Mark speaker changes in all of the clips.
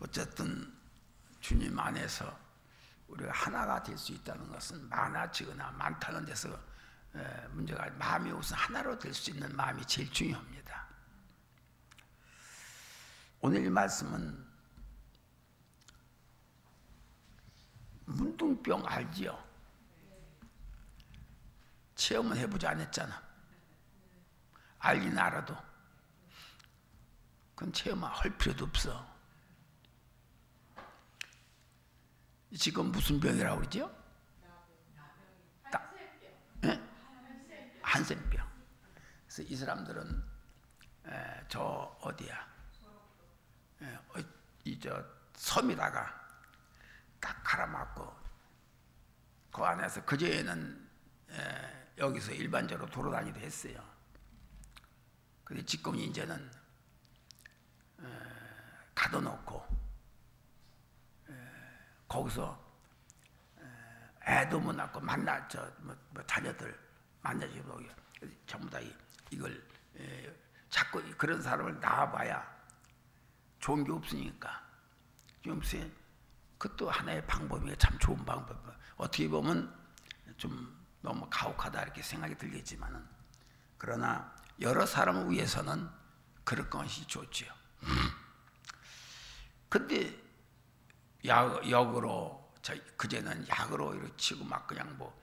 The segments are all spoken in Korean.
Speaker 1: 어쨌든 주님 안에서 우리가 하나가 될 수 있다는 것은 많아지거나 많다는 데서 문제가 아니라 마음이 우선 하나로 될 수 있는 마음이 제일 중요합니다. 오늘 이 말씀은 문둥병 알지요? 체험은 해보지 않았잖아. 알긴 알아도 그건 체험할 필요도 없어. 지금 무슨 병이라고 그러죠? 한센병. 그래서 이 사람들은 저 어디야? 저 섬에다가 딱 갈아맞고 그 안에서 그제는 여기서 일반적으로 돌아다니도 했어요. 근데 지금 이제는 가둬놓고 거기서 애도 못 낳고 자녀들 만나주고 전부 다 이걸 자꾸 그런 사람을 낳아봐야 좋은 게 없으니까 요새 그것도 하나의 방법이에요. 참 좋은 방법. 어떻게 보면 좀 너무 가혹하다 이렇게 생각이 들겠지만은 그러나 여러 사람을 위해서는 그럴 것이 좋지요. 근데 약으로 그제는 약으로 이렇게 치고 막 그냥 뭐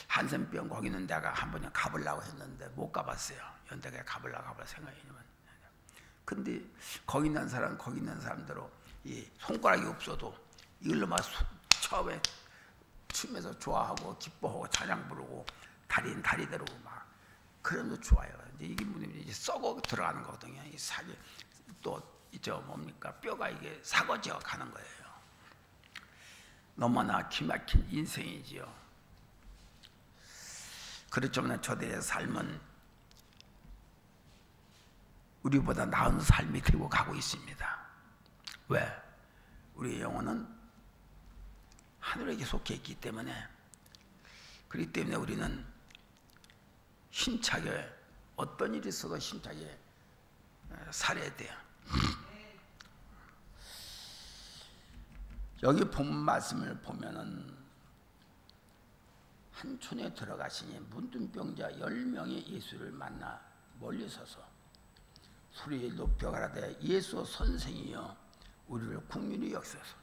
Speaker 1: 한센병 거기는 내가 한번 가보려고 했는데 못 가봤어요. 연대에 가보려고 생각이냐면. 근데 거기 있는 사람대로 이 손가락이 없어도 이걸로만 처음에 춤에서 좋아하고 기뻐하고 찬양 부르고 다리대로 막 그러면서 좋아요. 이제 이게 이제 썩어 들어가는 거거든요. 이 살이 또 저 뭡니까 뼈가 이게 사거지어 가는 거예요. 너무나 기막힌 인생이지요. 그렇지만 저들의 삶은 우리보다 나은 삶이 되고 가고 있습니다. 왜? 우리의 영혼은 하늘에게 속해 있기 때문에 그렇기 때문에 우리는 힘차게 어떤 일이 있어도 힘차게 살아야 돼요. 여기 본 말씀을 보면은 한 촌에 들어가시니 문둥병자 10명이 예수를 만나 멀리 서서 소리를 높여 가라되 예수 선생이여 우리를 긍휼히 여기소서.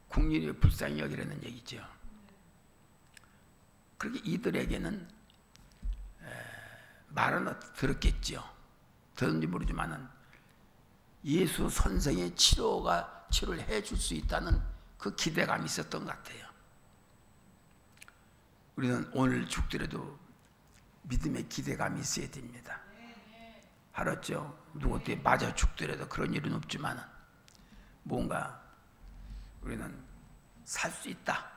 Speaker 1: 긍휼히 불쌍히 여기라는 얘기죠. 그렇게 이들에게는 말은 들었겠죠. 들었는지 모르지만은 예수 선생의 치료를 해줄 수 있다는 그 기대감이 있었던 것 같아요. 우리는 오늘 죽더라도 믿음의 기대감이 있어야 됩니다. 알았죠? 누구한테 맞아 죽더라도 그런 일은 없지만 뭔가 우리는 살 수 있다.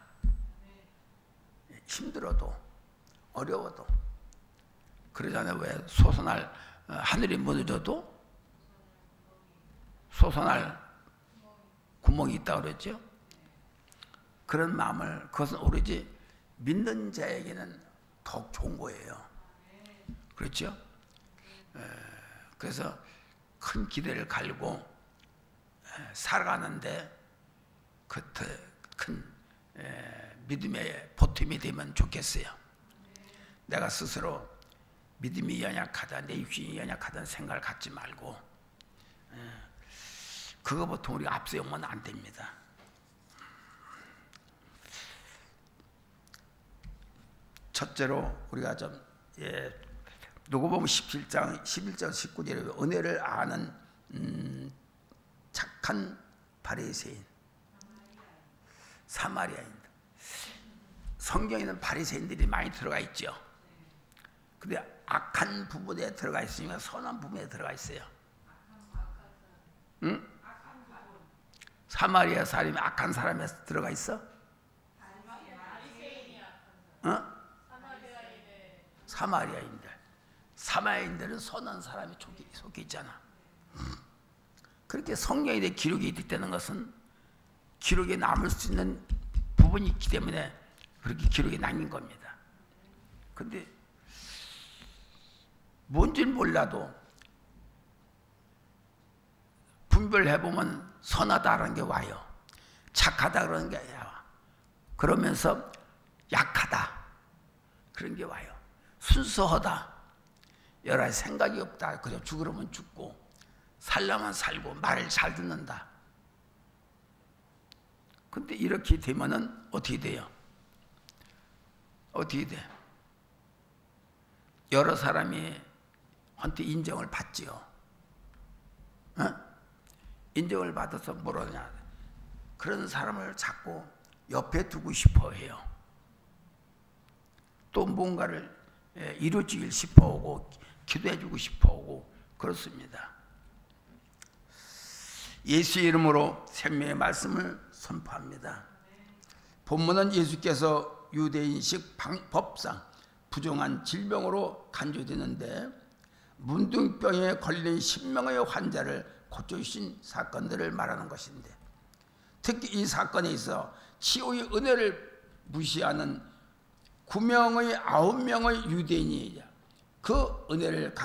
Speaker 1: 힘들어도 어려워도 그러잖아요. 왜 솟아날 하늘이 무너져도 솟아날 구멍이 있다고 그랬죠? 그런 마음을 그것은 오로지 믿는 자에게는 더욱 좋은 거예요. 그렇죠? 그래서 큰 기대를 갈고 살아가는데 큰 믿음의 보탬이 되면 좋겠어요. 내가 스스로 믿음이 연약하다, 내 육신이 연약하다는 생각을 갖지 말고 그거부터 우리가 앞세우면 안 됩니다. 첫째로 우리가 좀 누가복음 17장 11절 19절에 은혜를 아는 착한 바리새인 사마리아인들. 성경에는 바리새인들이 많이 들어가 있죠. 근데 악한 부분에 들어가 있으니까 선한 부분에 들어가 있어요. 응? 사마리아 사람이 악한 사람에 들어가 있어? 어? 사마리아인들은 선한 사람이 속해 있잖아. 그렇게 성경에 기록이 있다는 것은 기록에 남을 수 있는 부분이 있기 때문에 그렇게 기록에 남긴 겁니다. 근데 뭔지는 몰라도 분별해보면 선하다라는 게 와요. 착하다 그러는 게 와요. 그러면서 약하다 그런 게 와요. 순수하다, 여러 가지 생각이 없다, 그저 죽으려면 죽고 살려면 살고 말을 잘 듣는다. 근데 이렇게 되면은 어떻게 돼요? 어떻게 돼? 여러 사람이 한테 인정을 받지요. 어? 인정을 받아서 뭐라냐? 그런 사람을 자꾸 옆에 두고 싶어 해요. 또 뭔가를 이루어지길 싶어 오고 기도해 주고 싶어 오고 그렇습니다. 예수 이름으로 생명의 말씀을 선포합니다. 본문은 예수께서 유대인식 법상 부정한 질병으로 간주되는데 문둥병에 걸린 10명의 환자를 고쳐주신 사건들을 말하는 것인데, 특히 이 사건에 있어 치유의 은혜를 무시하는 9명의 9명의 유대인이 그 은혜를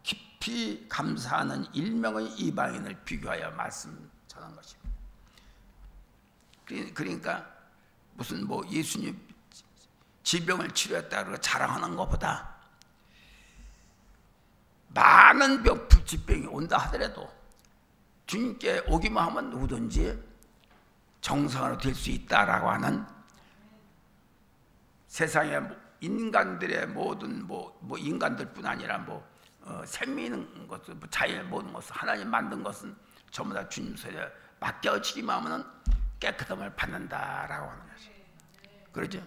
Speaker 1: 깊이 감사하는 1명의 이방인을 비교하여 말씀 전한 것입니다. 그러니까 무슨 뭐 예수님 질병을 치료했다 그러고 자랑하는 것보다 많은 질병이 온다 하더라도 주님께 오기만 하면 누구든지 정상으로 될 수 있다라고 하는 세상의 인간들의 모든 인간들뿐 아니라 생명 있는 것은 자연의 모든 것은 하나님 만든 것은 전부 다 주님 손에 맡겨지기만 하면 깨끗함을 받는다라고 하는 것이. 그렇죠?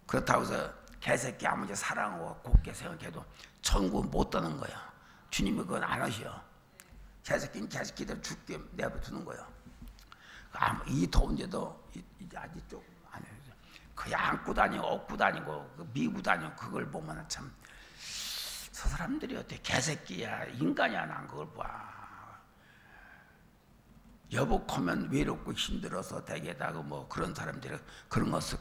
Speaker 1: 그렇다고 해서 개새끼 아무리 사랑하고 곱게 생각해도 천국 못 떠는 거야. 주님이 그건 안 하셔. 개새끼는 개새끼대로 죽게 내버려두는 거야. 이 더운데도 이제 아직 좀 안 해요. 그냥 안고 다니고 업고 다니고 미고 다니고 그걸 보면 참 저 사람들이 어떻게 개새끼야 인간이야. 난 그걸 봐. 여복하면 외롭고 힘들어서 대개다가 뭐 그런 사람들이 그런 것을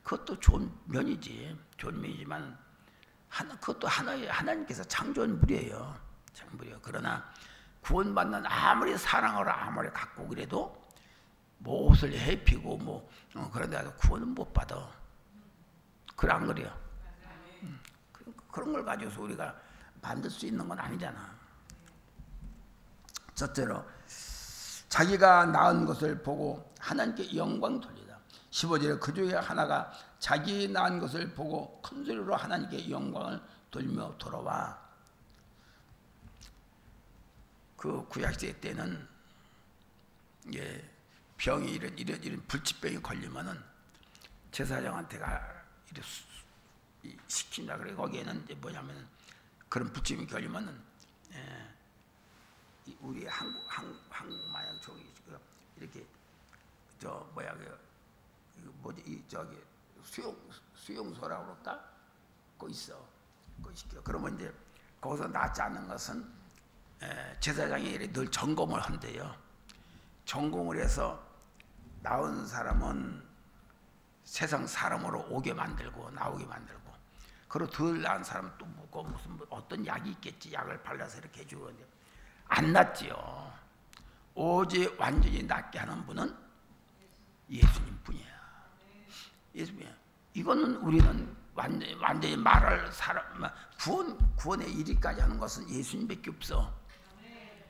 Speaker 1: 그것도 좋은 면이지. 좋은 면이지만 그것도 하나님께서 창조한 물이에요. 창조물이에요. 그러나 구원받는 아무리 사랑을 아무리 갖고 그래도 뭐 옷을 해피고 그런데 구원은 못 받아. 그래 안 그래요? 그런 걸 가지고서 우리가 만들 수 있는 건 아니잖아. 첫째로 자기가 낳은 것을 보고 하나님께 영광 돌리다. 15절에 그 중에 하나가 자기 낳은 것을 보고 큰 소리로 하나님께 영광을 돌리며 돌아와. 그 구약시대 때는 병이 이런 불치병이 걸리면은 제사장한테가 시킨다 그래. 거기에는 이제 뭐냐면 그런 불치병이 걸리면은 우리 한국 마냥 저기 이렇게 저기 수용소라고 그럴까? 그거 있어. 그거 시켜. 그러면 이제 거기서 낫지 않는 것은 제사장이 늘 점검을 한대요. 점검을 해서 나온 사람은 세상 사람으로 오게 만들고 나오게 만들고, 그리고 덜 나은 사람은 또 무슨 어떤 약이 있겠지. 약을 발라서 이렇게 해주고. 안 낫지요. 오직 완전히 낫게 하는 분은 예수님 뿐이야. 예수님이야. 이거는 우리는 완전히 말할 사람 구원의 일위까지 하는 것은 예수님밖에 없어.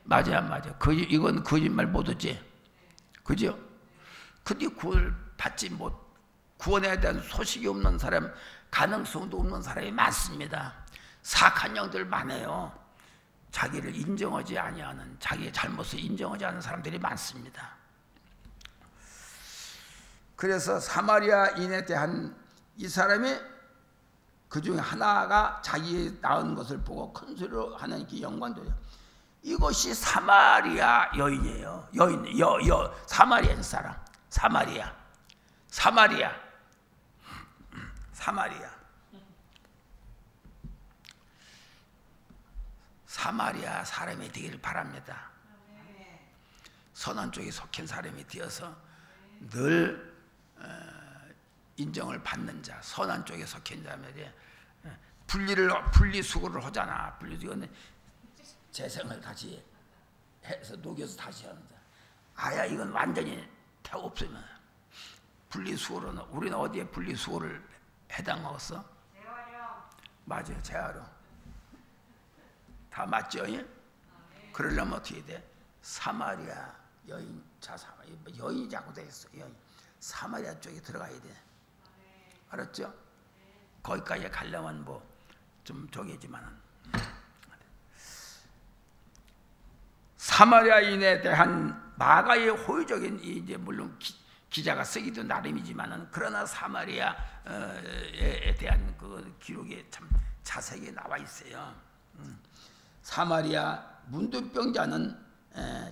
Speaker 1: 맞아 안 맞아? 이건 거짓말 못 하지. 그죠? 근데 구원을 받지 못, 구원에 대한 소식이 없는 사람, 가능성도 없는 사람이 많습니다. 사악한 영들 많아요. 자기를 인정하지 아니하는, 자기의 잘못을 인정하지 않는 사람들이 많습니다. 그래서 사마리아인에 대한 이 사람이 그 중에 하나가 자기의 낳은 것을 보고 큰 소리로 하나님께 영광 돌려. 이것이 사마리아 여인이에요. 사마리아인 사람. 사마리아 사람이 되기를 바랍니다. 선한 쪽에 속한 사람이 되어서 늘 인정을 받는 자, 선한 쪽에 속한 자면 분리수거를 하잖아. 분리수거는 재생을 다시 해서 녹여서 다시 하는데, 아야 이건 완전히 다 없으면 분리수거로는 우리는 어디에 분리수거를 해당하겠어?
Speaker 2: 재활용.
Speaker 1: 맞아요, 재활용. 다 맞죠? 예? 그러려면 어떻게 돼? 사마리아 여인, 여인이 자꾸 되겠어. 여인. 사마리아 쪽에 들어가야 돼. 알았죠? 거기까지 가려면 뭐 좀 저기지만은 사마리아인에 대한 마가의 호의적인 이제 물론 기자가 쓰기도 나름이지만은 그러나 사마리아에 대한 그 기록이 참 자세하게 나와 있어요. 사마리아 문둥병자는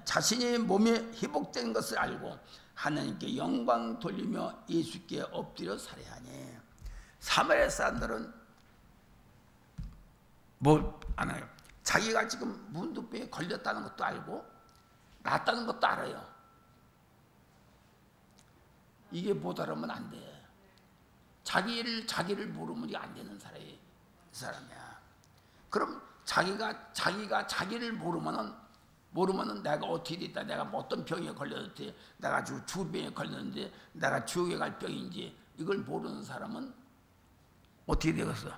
Speaker 1: 자신의 몸이 회복된 것을 알고 하나님께 영광 돌리며 예수께 엎드려 살해하니, 사마리아 사람들은 뭐 안 해요. 자기가 지금 문둥병에 걸렸다는 것도 알고 낫다는 것도 알아요. 이게 못 알으면 안 돼. 자기를 모르면 이게 안 되는 사람이야. 그럼 자기가 자기를 모르면은 내가 어떻게 됐다, 내가 어떤 병에 걸렸는데, 내가 죽을 병에 걸렸는데, 내가 지옥에 갈 병인지 이걸 모르는 사람은 어떻게 되겠어?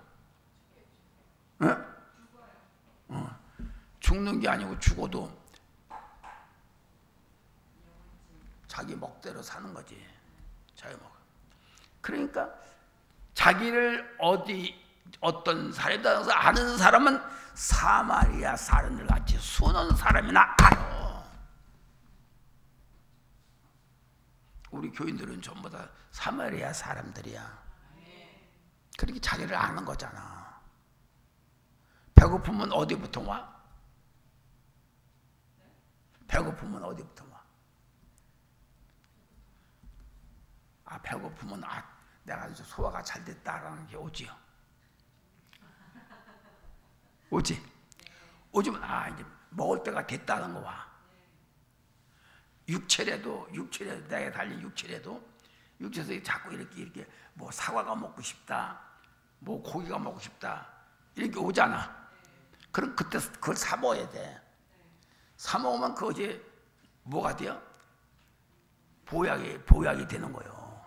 Speaker 1: 어? 죽는 게 아니고 죽어도 자기 먹대로 사는 거지. 자기 먹. 그러니까 자기를 어떤 사람이라서 아는 사람은 사마리아 사람들 같이 수는 사람이나 알아. 우리 교인들은 전부 다 사마리아 사람들이야. 그렇게 자기를 아는 거잖아. 배고프면 어디부터 와? 배고프면 어디부터 와? 배고프면 내가 이제 소화가 잘 됐다라는 게 오지요. 오지? 오지면 이제 먹을 때가 됐다는 거 와. 육체라도 내가 달린 육체에서 자꾸 이렇게 뭐 사과가 먹고 싶다, 뭐 고기가 먹고 싶다 이렇게 오잖아. 그럼 그때 그걸 사 먹어야 돼. 사 먹으면 그것이 뭐가 돼요? 보약이 되는 거예요.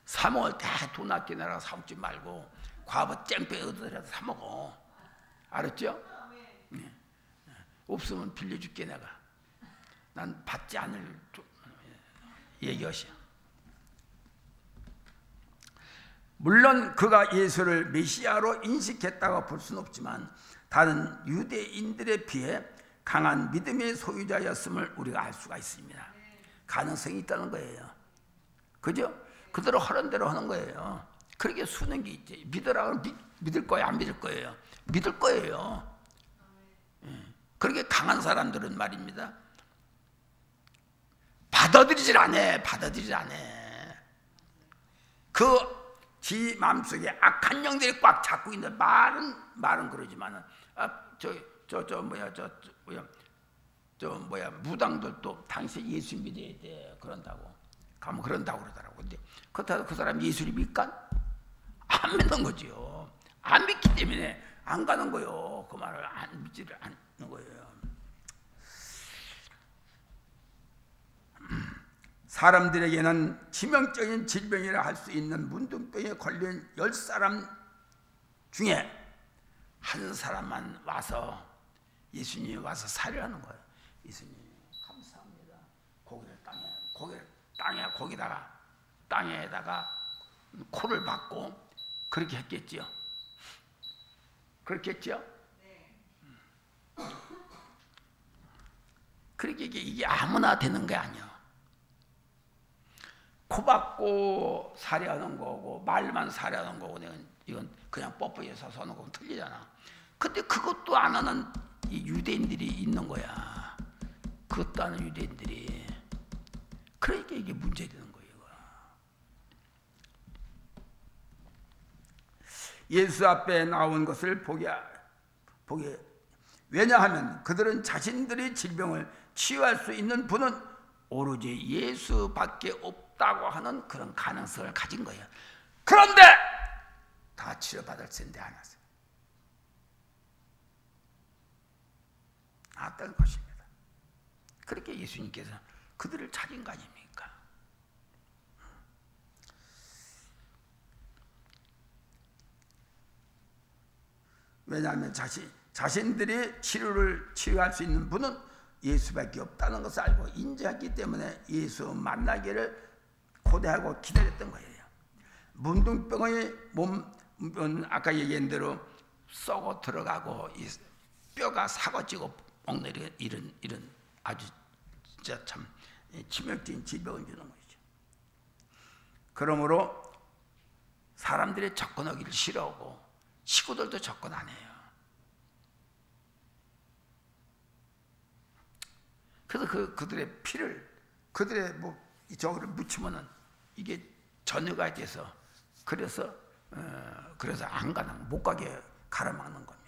Speaker 1: 사 먹을 때 돈 아끼느라 사 먹지 말고 과부 잼빼 얻으라도 사 먹어. 알았죠? 네. 없으면 빌려줄게 내가. 난 받지 않을 얘기하시오. 물론 그가 예수를 메시아로 인식했다고 볼 수는 없지만 다른 유대인들에 비해 강한 믿음의 소유자였음을 우리가 알 수가 있습니다. 가능성이 있다는 거예요. 그죠? 그대로 하는 대로 하는 거예요. 그렇게 수는 게 있지. 믿으라고 믿을 거예요? 안 믿을 거예요? 믿을 거예요. 그렇게 강한 사람들은 말입니다. 받아들이질 않아. 지 마음속에 악한 영들이 꽉 잡고 있는 말은 그러지만은 무당들도 당신 예수 믿어야 돼 그런다고 가면 그런다고 그러더라고. 근데 그렇다고 그 사람 예수를 믿까? 안 믿는 거지요. 안 믿기 때문에 안 가는 거요. 그 말을 안 믿지를 않는 거예요. 사람들에게는 치명적인 질병이라 할 수 있는 문둥병에 걸린 10사람 중에 한 사람만 와서 예수님이 와서 살해하는 거예요. 예수님 감사합니다. 땅에다가 코를 박고 그렇게 했겠지요. 그렇겠죠? 네. 그렇게 이게 아무나 되는 게 아니야. 코 박고 살해하는 거고 말만 살해하는 거고 이건 그냥 뻣뻣해서 서는 거고 틀리잖아. 근데 그것도 안 하는 이 유대인들이 있는 거야. 그것도 안 하는 유대인들이. 그러니까 이게 문제되는 거예요. 예수 앞에 나온 것을 보게 왜냐하면 그들은 자신들의 질병을 치유할 수 있는 분은 오로지 예수밖에 없다고 하는 그런 가능성을 가진 거예요. 그런데 다 치료받을 텐데 안 하세요. 나왔다는 것입니다. 그렇게 예수님께서 그들을 찾은 거 아닙니까? 왜냐하면 자신들의 치료를 치유할 수 있는 분은 예수밖에 없다는 것을 알고 인정했기 때문에 예수 만나기를 고대하고 기다렸던 거예요. 문둥병의 몸은 아까 얘기한 대로 썩어 들어가고 뼈가 사고지고 먹는 이런 아주 진짜 참 치명적인 질병을 주는 거죠. 그러므로 사람들이 접근하기를 싫어하고 식구들도 접근 안 해요. 그래서 그들의 피를 그들의 저기를 묻히면은 이게 전유가 돼서 그래서 안 가는 못 가게 가로막는 겁니다.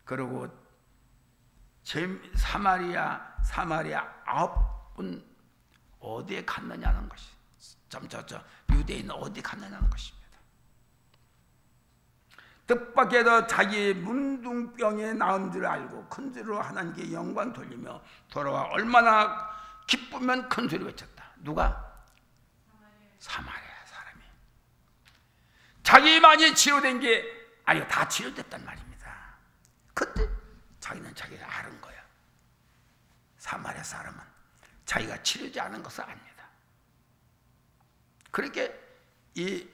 Speaker 1: 그리고 사마리아 9분 어디에 갔느냐는 것이 유대인은 어디 갔느냐는 것입니다. 뜻밖에도 자기의 문둥병에 나은 줄 알고 큰 소리로 하나님께 영광 돌리며 돌아와 얼마나 기쁘면 큰 소리 외쳤다. 누가? 사마리아 사람이. 자기만이 치료된 게 아니고 다 치료됐단 말입니다. 그때 자기는 자기가 아는 거야. 사마리아 사람은 자기가 치료지 않은 것을 압니다. 그렇게 이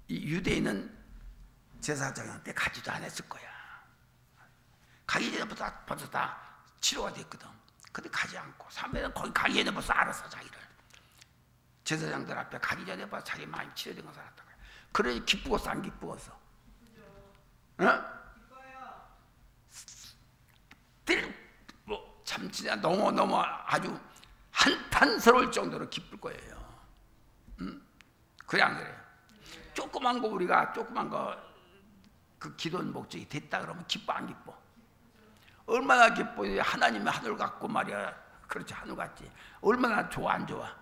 Speaker 1: 유대인은 제사장한테 가지도 않았을 거야. 가기 전에 벌써 다 치료가 됐거든. 근데 가지 않고 사마리아는 거기 가기 전에 벌써 알았어. 자기를 제사장들 앞에 가기 전에 벌써 자기 마음이 치료된 것을 알았던 거야. 그러니 기쁘겠어 안 기쁘겠어? 어? 참 진짜 너무 아주 한탄스러울 정도로 기쁠 거예요. 그래 안 그래요? 조그만 거 우리가 조그만 거 그 기도는 목적이 됐다 그러면 기뻐 안 기뻐? 얼마나 기뻐요. 하나님의 하늘 같고 말이야. 그렇지 하늘 같지. 얼마나 좋아 안 좋아?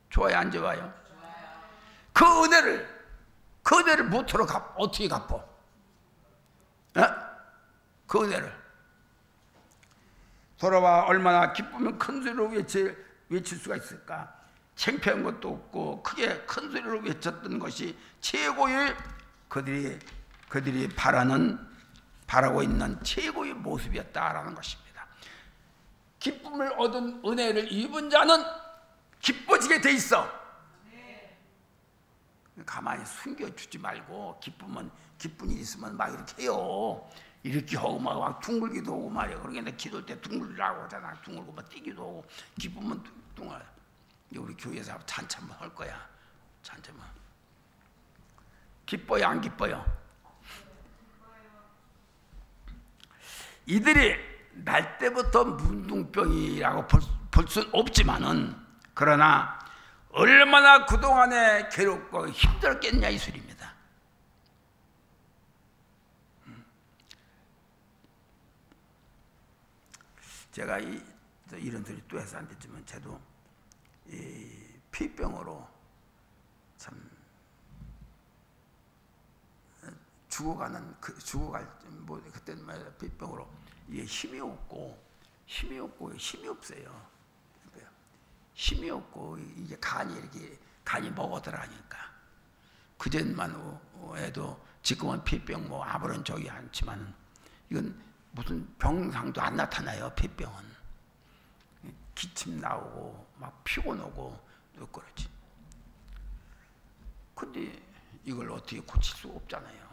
Speaker 1: 좋아요 안 좋아요? 그 은혜를 무토로 어떻게 갚어? 그 은혜를 돌아와 얼마나 기쁘면 큰 소리로 외칠 수가 있을까? 창피한 것도 없고 크게 큰 소리로 외쳤던 것이 최고의 그들이 바라고 있는 최고의 모습이었다라는 것입니다. 기쁨을 얻은 은혜를 입은 자는 기뻐지게 돼 있어. 가만히 숨겨주지 말고 기쁜 일 있으면 막 이렇게 해요. 이렇게 하고 막 둥글기도 하고 말이야. 그러니까 기도할 때 둥글라고 하잖아. 둥글고 막 뛰기도 하고 기쁘면 둥글. 우리 교회에서 잔치 한번 할 거야. 잔치 한번. 기뻐요 안 기뻐요? 이들이 날 때부터 문둥병이라고 볼 수는 없지만은 그러나 얼마나 그동안에 괴롭고 힘들었겠냐 이 소리입니다. 제가 이런 소리 또 해서 안 됐지만 저도 이 피병으로 참 죽어갈 그때는 말이야 피병으로 이게 힘이 없고 힘이 없어요. 힘이 없고 이게 간이 먹어 들어가니까 그전만 해도 지금은 피병 아무런 적이 않지만 이건 무슨 병상도 안 나타나요. 피병은 기침 나오고 막 피곤하고 그러지. 근데 이걸 어떻게 고칠 수 없잖아요.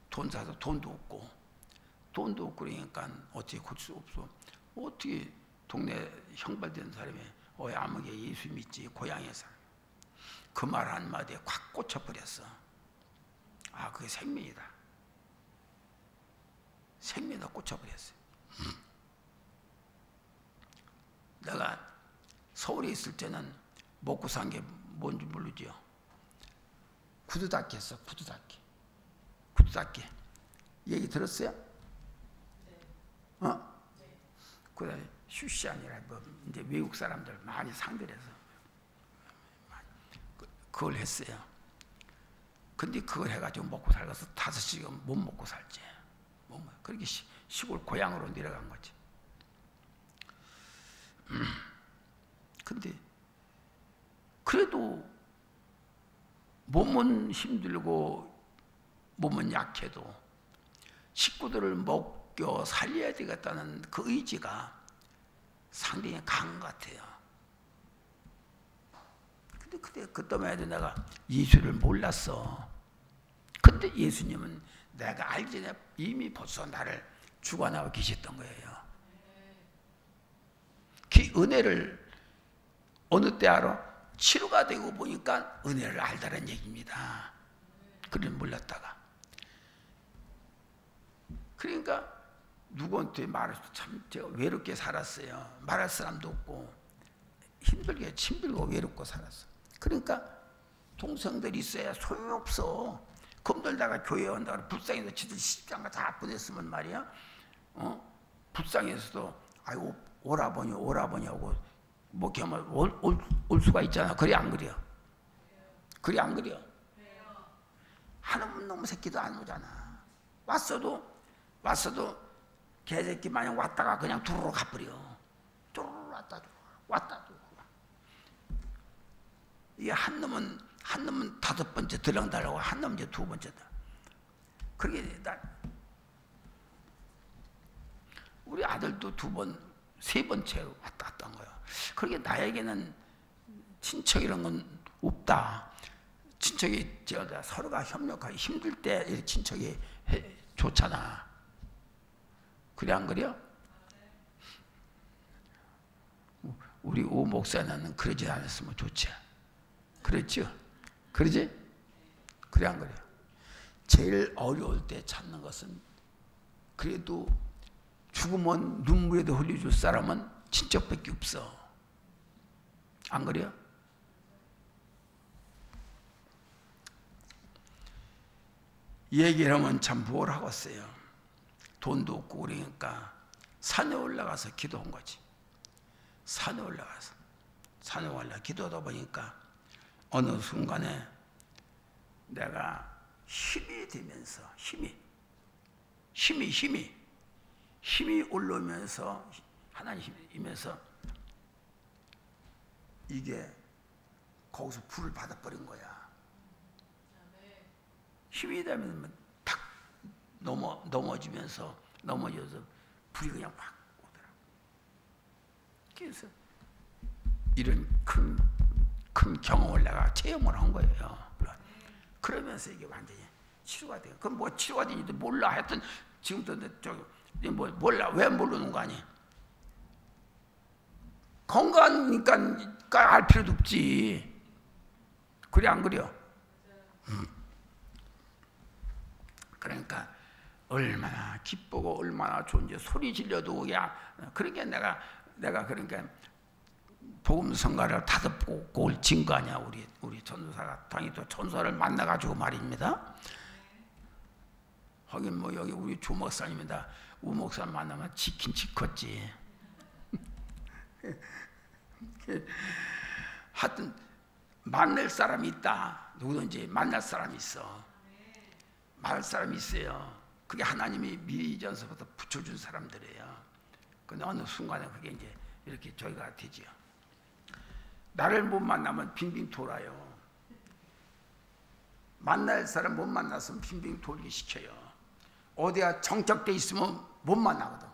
Speaker 1: 돈 사서 돈도 없고 그러니까 어떻게 고칠 수 없어. 어떻게 동네 형발된 사람이 아무개 예수 믿지 고향에서 그 말 한마디에 확 꽂혀버렸어. 아 그게 생명이다. 생명에다 꽂혀버렸어요. 내가 서울에 있을 때는 먹고 산 게 뭔지 모르지요. 구두닦이 했어. 구두닦이 얘기 들었어요? 그래 슈시 아니라 이제 외국 사람들 많이 상대해서 그걸 했어요. 근데 그걸 해가지고 먹고 살아서 5시간 못 먹고 살지. 그렇게 시골 고향으로 내려간 거지. 근데 그래도 몸은 힘들고 몸은 약해도 식구들을 먹여 살려야 되겠다는 그 의지가 상당히 강한 것 같아요. 근데 그때만 해도 내가 예수를 몰랐어. 근데 예수님은 내가 알기 전에 이미 벌써 나를 주관하고 계셨던 거예요. 그 은혜를 어느 때 알아? 치료가 되고 보니까 은혜를 알다는 얘기입니다. 그래 몰랐다가. 그러니까 누구한테 말해서 참 제가 외롭게 살았어요. 말할 사람도 없고 힘들고 외롭고 살았어. 그러니까 동생들이 있어야 소용없어. 검들다가 교회 온다고 불쌍해서 지들 시집장가 다 보냈으면 말이야. 불쌍해서도 아이고 오라버니 하고 뭐 겸을 올 수가 있잖아. 그래 안 그려? 그래 안 그려? 하는 놈 새끼도 안 오잖아. 왔어도 개새끼 마냥 왔다가 그냥 두루루 가버려. 두루루 왔다 이게 한 놈은 5번째 들렁달라고 한 놈은 이제 2번째다. 그게 우리 아들도 2번, 3번째 왔다 갔다 한 거야. 그게 나에게는 친척 이런 건 없다. 친척이 서로가 협력하기 힘들 때 친척이 좋잖아. 그래 안 그래요? 우리 오 목사는 그러지 않았으면 좋지. 그랬죠? 그러지? 그래 안 그래요? 제일 어려울 때 찾는 것은 그래도 죽으면 눈물에도 흘려줄 사람은 친척밖에 없어. 안 그래요? 얘기를 하면 참 뭘 하겠어요. 돈도 없고 그러니까 산에 올라가서 기도한 거지. 산에 올라가서 기도하다 보니까 어느 순간에 내가 힘이 되면서 힘이 올라오면서 하나님 힘이면서 이게 거기서 불을 받아버린 거야. 힘이 되면 탁 넘어져서 불이 그냥 확 오더라고. 그래서 이런 큰 경험을 내가 체험을 한 거예요. 그러면서 이게 완전히 치료가 돼요. 그럼 뭐 치료가 되는지 몰라. 하여튼 지금도 몰라. 왜 모르는 거 아니? 건강하니까 알 필요도 없지. 그래 안 그래요? 그러니까 얼마나 기쁘고 얼마나 좋은지 소리 질러도 그러니까 내가 그러니까 복음 성가를 다듬고 진 거 아니야. 우리 전도사가 당연히 또 전도사를 만나가지고 말입니다. 하긴 뭐 여기 우리 조 목사님이다. 우 목사 만나면 지킨 지컸지. 하여튼 만날 사람이 있다. 누구든지 만날 사람이 있어. 말할 사람이 있어요. 그게 하나님이 미리 전서부터 붙여준 사람들이에요. 근데 어느 순간에 그게 이제 이렇게 저희가 되지요. 나를 못 만나면 빙빙 돌아요. 만날 사람 못 만났으면 빙빙 돌게 시켜요. 어디가 정적돼 있으면 못 만나거든.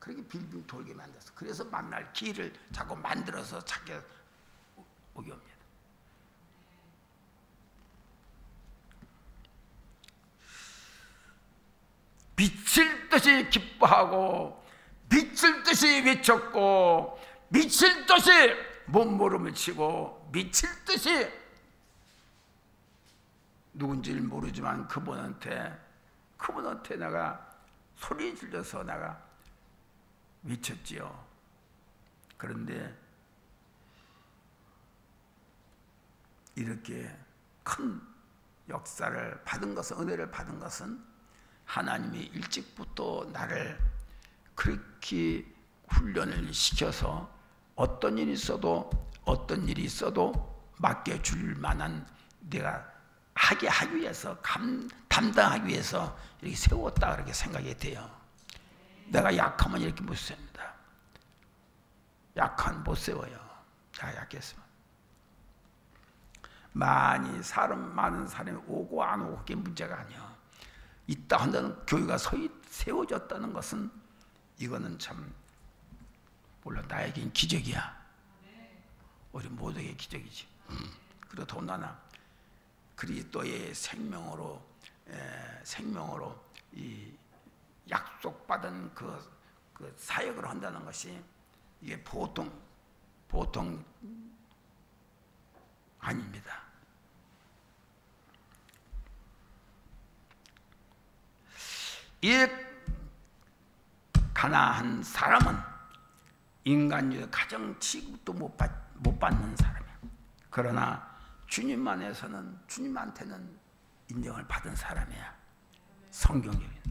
Speaker 1: 그렇게 빙빙 돌게 만들었어. 그래서 만날 길을 자꾸 만들어서 찾게 오게 옵니다. 미칠 듯이 기뻐하고 미칠 듯이 외쳤고 미칠 듯이 몸부림을 치고 미칠 듯이 누군지를 모르지만 그분한테 내가 소리 질러서 내가 외쳤지요. 그런데 이렇게 큰 역사를 받은 것은, 은혜를 받은 것은 하나님이 일찍부터 나를 그렇게 훈련을 시켜서 어떤 일이 있어도 맡겨줄 만한 내가 하기 위해서 담당하기 위해서 이렇게 세웠다 그렇게 생각이 돼요. 내가 약하면 이렇게 못 세웁니다. 약한 못 세워요. 내가 약했으면 많은 사람이 오고 안 오고 그게 문제가 아니야. 있다 한다는 교회가 세워졌다는 것은 이거는 참 몰라 나에겐 기적이야. 우리 모두에게 기적이지. 그리고 더군다나 그리스도의 생명으로 이 약속받은 그 사역을 한다는 것이 이게 보통 아닙니다. 이 가난한 사람은 인간의 가정 취급도 못 받는 사람이에요. 그러나 주님한테는 인정을 받은 사람이야. 성경적인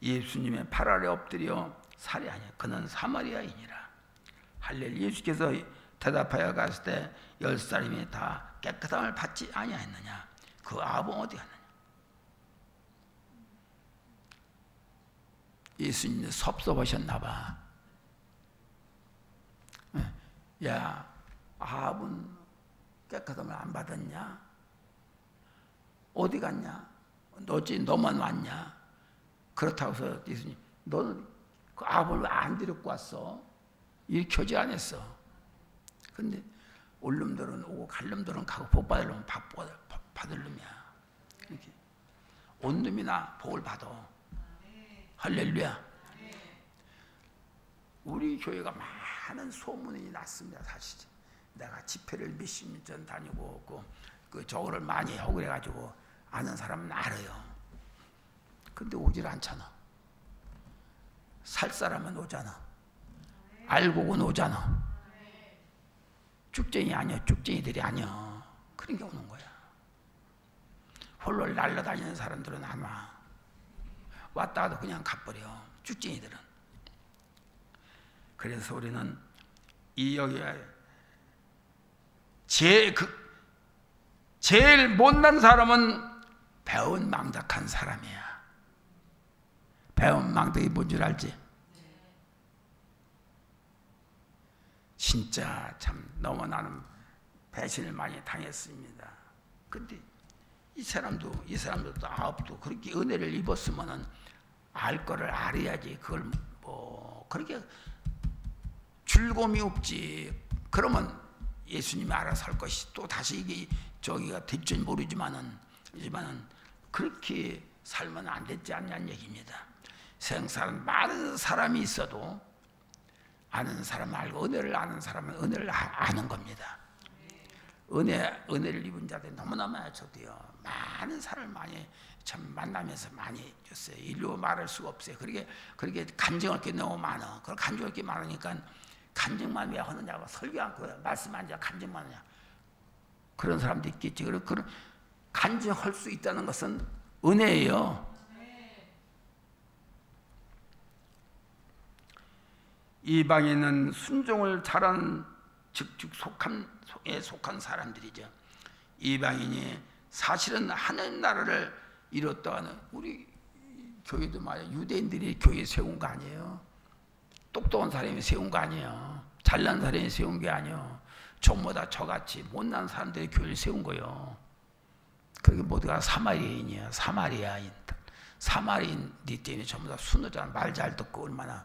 Speaker 1: 예수님의 발 아래 엎드려 살해하냐. 그는 사마리아인이라. 할렐루야. 예수께서 대답하여 갔을 때 10사람이 다 깨끗함을 받지 아니하였느냐. 그 아범 어디 갔느냐. 예수님이 섭섭하셨나 봐. 야, 아합은 깨끗함을 안 받았냐? 어디 갔냐? 너만 왔냐? 그렇다고 해서 예수님, 너는 그 아합을 왜 안 데리고 왔어? 이렇게 교제 안 했어. 근데 올 놈들은 오고 갈 놈들은 가고 복 받을 놈은 받을 놈이야. 이렇게 온 놈이나 복을 받아. 할렐루야. 우리 교회가 많은 소문이 났습니다. 사실 내가 집회를 몇십 년 전 다니고 그 저거를 많이 하고 그래가지고 아는 사람은 알아요. 근데 오질 않잖아. 살 사람은 오잖아. 알고는 오잖아. 쭉쟁이 아니야. 쭉쟁이들이 아니야. 그런 게 오는 거야. 홀로 날라다니는 사람들은 안 와. 왔다가도 그냥 가버려. 쭉쟁이들은. 그래서 우리는 이 여기에 제일 못난 사람은 배운 망덕한 사람이야. 배운 망덕이 뭔 줄 알지? 진짜 참 너무 나는 배신을 많이 당했습니다. 근데 이 사람도 아홉도 그렇게 은혜를 입었으면은 알 거를 알아야지. 그걸 뭐 그렇게 즐거움이 없지. 그러면 예수님이 알아서 할 것이 또 다시 이게 저기가 될지 모르지만은 그렇게 살면 안 되지 않냐는 얘기입니다. 세상 많은 사람이 있어도 아는 사람 알고 은혜를 아는 사람은 은혜를 아는 겁니다. 은혜를 입은 자들 너무너무 저도요. 많은 사람을 많이 참 만나면서 많이 줬어요. 일로 말할 수가 없어요. 그렇게 간증할 게 너무 많아. 그걸 간증할 게 많으니까 간증만 왜 하느냐고 설교하고 말씀한 자 간증만 하냐. 그런 사람도 있겠지. 그런 간증할 수 있다는 것은 은혜예요. 이방인은 순종을 잘한 속한 사람들이죠. 이방인이 사실은 하나님 나라를 이뤘다는 우리 교회도 말이야. 유대인들이 교회 세운 거 아니에요. 똑똑한 사람이 세운 거 아니에요. 잘난 사람이 세운 게 아니에요. 전보다 저같이 못난 사람들이 교회를 세운 거예요. 그게 모두가 사마리아인이야. 사마리아인들 때문에 전부 다 순호잖아. 말 잘 듣고 얼마나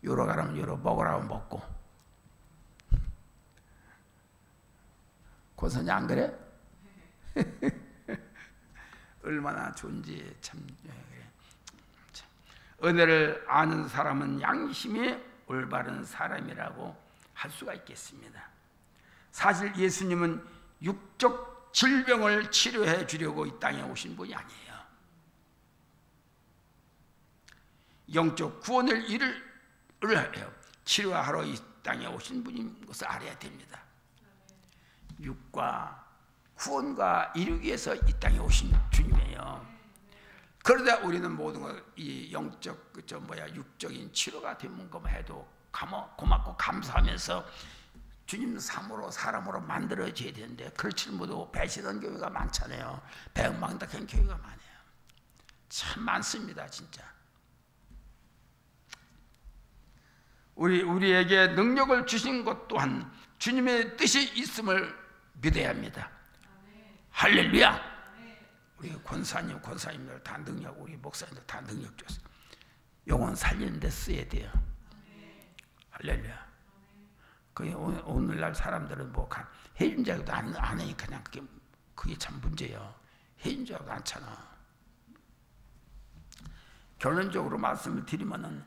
Speaker 1: 요러 가라면 요러 먹으라고 먹고. 고선이 안 그래? 얼마나 좋은지 참. 은혜를 아는 사람은 양심이 올바른 사람이라고 할 수가 있겠습니다. 사실 예수님은 육적 질병을 치료해 주려고 이 땅에 오신 분이 아니에요. 영적 구원을 치료하러 이 땅에 오신 분인 것을 알아야 됩니다. 육과 구원과 이루기 위해서 이 땅에 오신 주님이에요. 그러다 우리는 모든 이 영적 육적인 치료가 되는 것만 해도 고맙고 감사하면서 주님 삶으로 사람으로 만들어져야 되는데 그렇지 못하고 배신하는 교회가 많잖아요. 배은망덕한 교회가 많아요. 참 많습니다, 진짜. 우리에게 능력을 주신 것 또한 주님의 뜻이 있음을 믿어야 합니다. 할렐루야. 우리 권사님들 다 능력, 우리 목사님들 다 능력 줬어요. 영혼 살리는 데 써야 돼요. 할렐루야. 오늘날 사람들은 뭐 해준 줄 알고도 안 하니까 그냥 그게 참 문제예요. 해준 줄 알고 않잖아. 결론적으로 말씀을 드리면은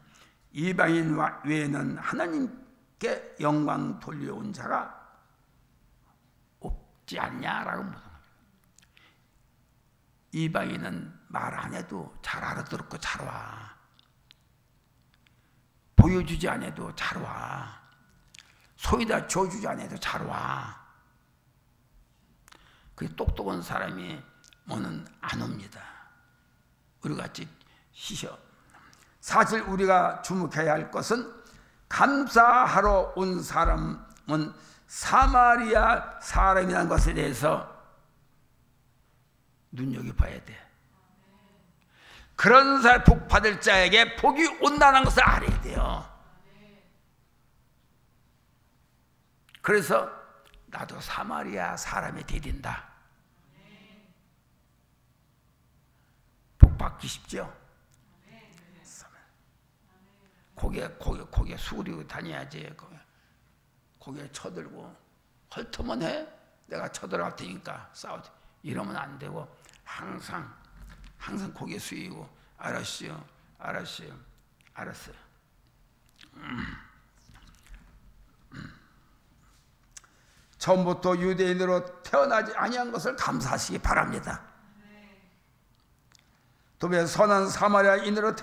Speaker 1: 이방인 외에는 하나님께 영광 돌려온 자가 없지 않냐라고 묻습니다. 이방인은 말 안 해도 잘 알아들었고 잘 와. 보여주지 않아도 잘 와. 소위다 줘주지 않아도 잘 와. 그 똑똑한 사람이 뭐는 안 옵니다. 우리같이 시셔. 사실 우리가 주목해야 할 것은 감사하러 온 사람은 사마리아 사람이라는 것에 대해서 눈여겨봐야 돼. 그런 사람 복 받을 자에게 복이 온다는 것을 알아야 돼요. 그래서 나도 사마리아 사람이 되린다. 복 받기 쉽죠? 고개 숙이고 다녀야지. 고개 쳐들고 헐터만 해? 내가 쳐들어갈 테니까 싸우지. 이러면 안 되고 항상 고개 숙이고 알았어요. 알았어요. 처음부터 유대인으로 태어나지 아니한 것을 감사하시기 바랍니다. 도리어 선한 사마리아인으로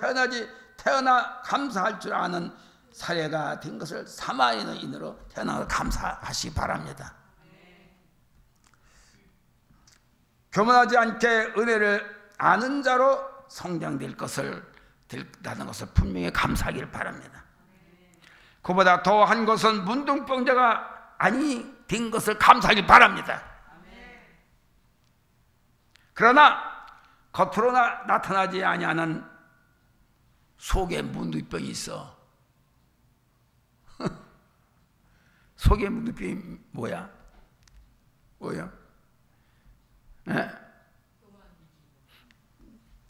Speaker 1: 태어나 감사할 줄 아는 사례가 된 것을 사마리아인으로 태어나 감사하시기 바랍니다. 교만하지 않게 은혜를 아는 자로 성장될 것을 된다는 것을 분명히 감사하기를 바랍니다. 그보다 더한 것은 문둥병자가 아니 된 것을 감사하기 바랍니다. 그러나 겉으로 나타나지 아니하는 속에 문둥병이 있어. 속에 문둥병이 뭐야? 네?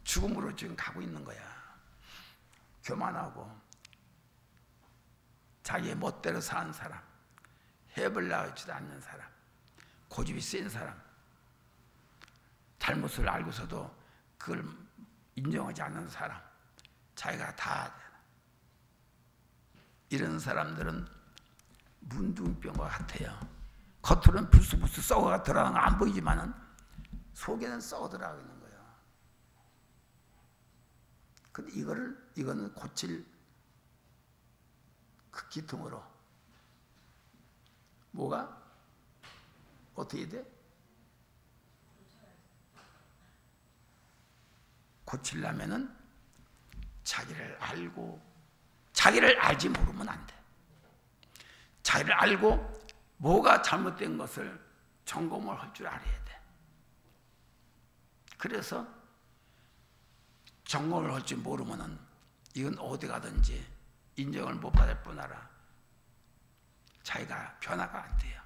Speaker 1: 죽음으로 지금 가고 있는 거야. 교만하고 자기의 멋대로 사는 사람, 해보려지도 않는 사람, 고집이 센 사람, 잘못을 알고서도 그걸 인정하지 않는 사람, 자기가 다 이런 사람들은 문둥병과 같아요. 겉으로는 불쑥불쑥 썩어가 들어가는 거 안 보이지만은 속에는 썩어 들어가고 있는 거예요. 근데 이거는 고칠 그 기통으로 뭐가 어떻게 돼? 고치려면은 자기를 알지 모르면 안 돼. 자기를 알고 뭐가 잘못된 것을 점검을 할 줄 알아야 돼. 그래서 점검을 할 줄 모르면은 이건 어디 가든지 인정을 못 받을 뿐 아니라 자기가 변화가 안 돼요.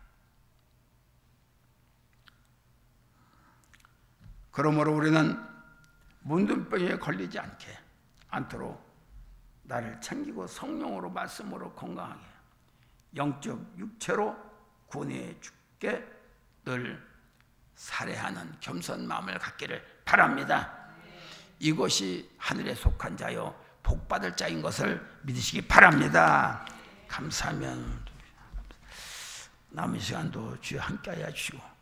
Speaker 1: 그러므로 우리는 문둥병에 걸리지 않도록 나를 챙기고 성령으로 말씀으로 건강하게 영적 육체로 구원해 주께 늘 살해하는 겸손 마음을 갖기를 바랍니다. 이것이 하늘에 속한 자요 복받을 자인 것을 믿으시기 바랍니다. 감사하면 남은 시간도 주여 함께하여 주시고